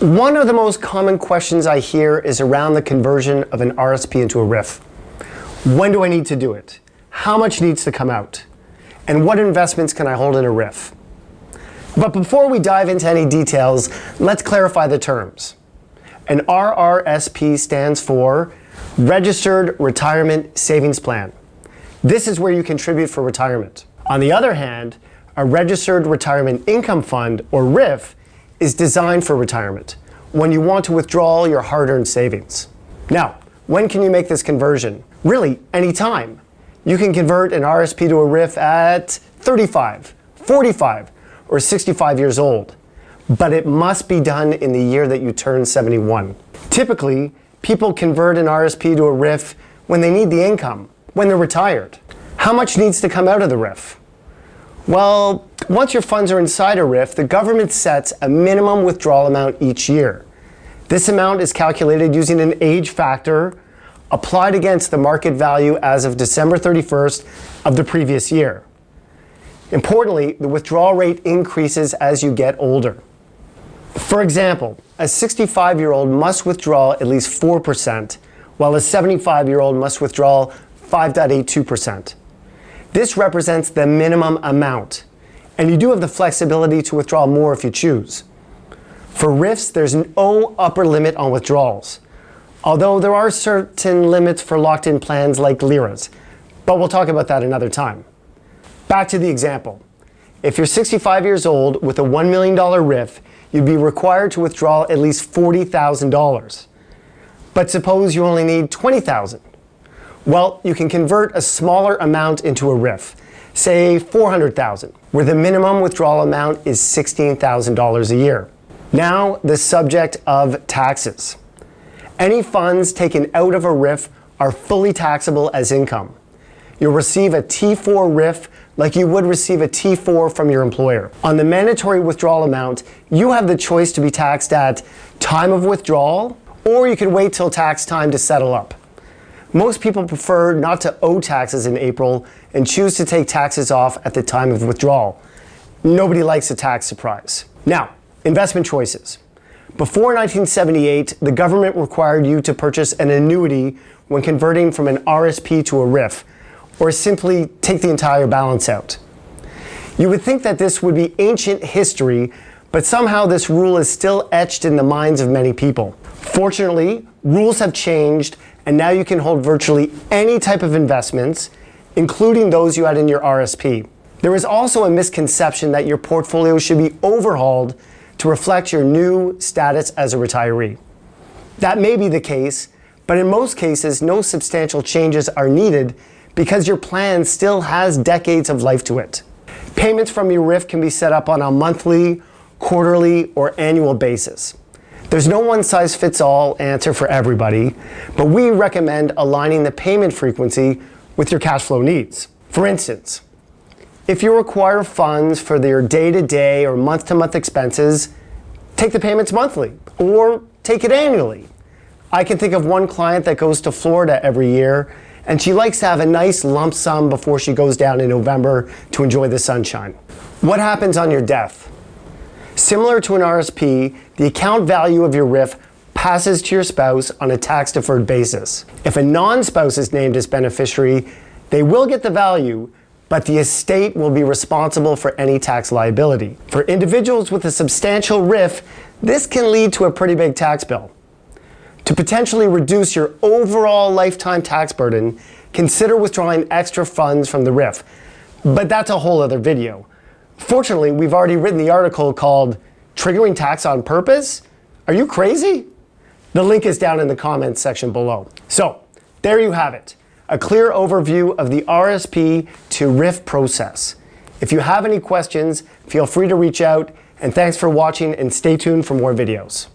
One of the most common questions I hear is around the conversion of an RSP into a RRIF. When do I need to do it? How much needs to come out? And what investments can I hold in a RRIF? But before we dive into any details, let's clarify the terms. An RRSP stands for Registered Retirement Savings Plan. This is where you contribute for retirement. On the other hand, a Registered Retirement Income Fund, or RRIF, is designed for retirement, when you want to withdraw your hard-earned savings. Now, when can you make this conversion? Really, anytime. You can convert an RSP to a RRIF at 35, 45, or 65 years old, but it must be done in the year that you turn 71. Typically, people convert an RSP to a RRIF when they need the income, when they're retired. How much needs to come out of the RRIF? Well, once your funds are inside a RRIF, the government sets a minimum withdrawal amount each year. This amount is calculated using an age factor applied against the market value as of December 31st of the previous year. Importantly, the withdrawal rate increases as you get older. For example, a 65-year-old must withdraw at least 4%, while a 75-year-old must withdraw 5.82%. This represents the minimum amount, and you do have the flexibility to withdraw more if you choose. For RRIFs, there's no upper limit on withdrawals, although there are certain limits for locked-in plans like LIRAs, but we'll talk about that another time. Back to the example. If you're 65 years old with a $1 million RRIF, you'd be required to withdraw at least $40,000. But suppose you only need $20,000. Well, you can convert a smaller amount into a RRIF, say $400,000, where the minimum withdrawal amount is $16,000 a year. Now, the subject of taxes. Any funds taken out of a RRIF are fully taxable as income. You'll receive a T4 RRIF like you would receive a T4 from your employer. On the mandatory withdrawal amount, you have the choice to be taxed at time of withdrawal, or you could wait till tax time to settle up. Most people prefer not to owe taxes in April and choose to take taxes off at the time of withdrawal. Nobody likes a tax surprise. Now, investment choices. Before 1978, the government required you to purchase an annuity when converting from an RSP to a RRIF, or simply take the entire balance out. You would think that this would be ancient history, but somehow this rule is still etched in the minds of many people. Fortunately, rules have changed, and now you can hold virtually any type of investments, including those you had in your RSP. There is also a misconception that your portfolio should be overhauled to reflect your new status as a retiree. That may be the case, but in most cases, no substantial changes are needed because your plan still has decades of life to it. Payments from your RRIF can be set up on a monthly, quarterly, or annual basis. There's no one-size-fits-all answer for everybody, but we recommend aligning the payment frequency with your cash flow needs. For instance, if you require funds for their day-to-day or month-to-month expenses, take the payments monthly or take it annually. I can think of one client that goes to Florida every year, and she likes to have a nice lump sum before she goes down in November to enjoy the sunshine. What happens on your death? Similar to an RSP, the account value of your RRIF passes to your spouse on a tax-deferred basis. If a non-spouse is named as beneficiary, they will get the value, but the estate will be responsible for any tax liability. For individuals with a substantial RRIF, this can lead to a pretty big tax bill. To potentially reduce your overall lifetime tax burden, consider withdrawing extra funds from the RRIF, but that's a whole other video. Fortunately, we've already written the article called Triggering Tax on Purpose? Are you crazy? The link is down in the comments section below. So, there you have it. A clear overview of the RSP to RRIF process. If you have any questions, feel free to reach out, and thanks for watching and stay tuned for more videos.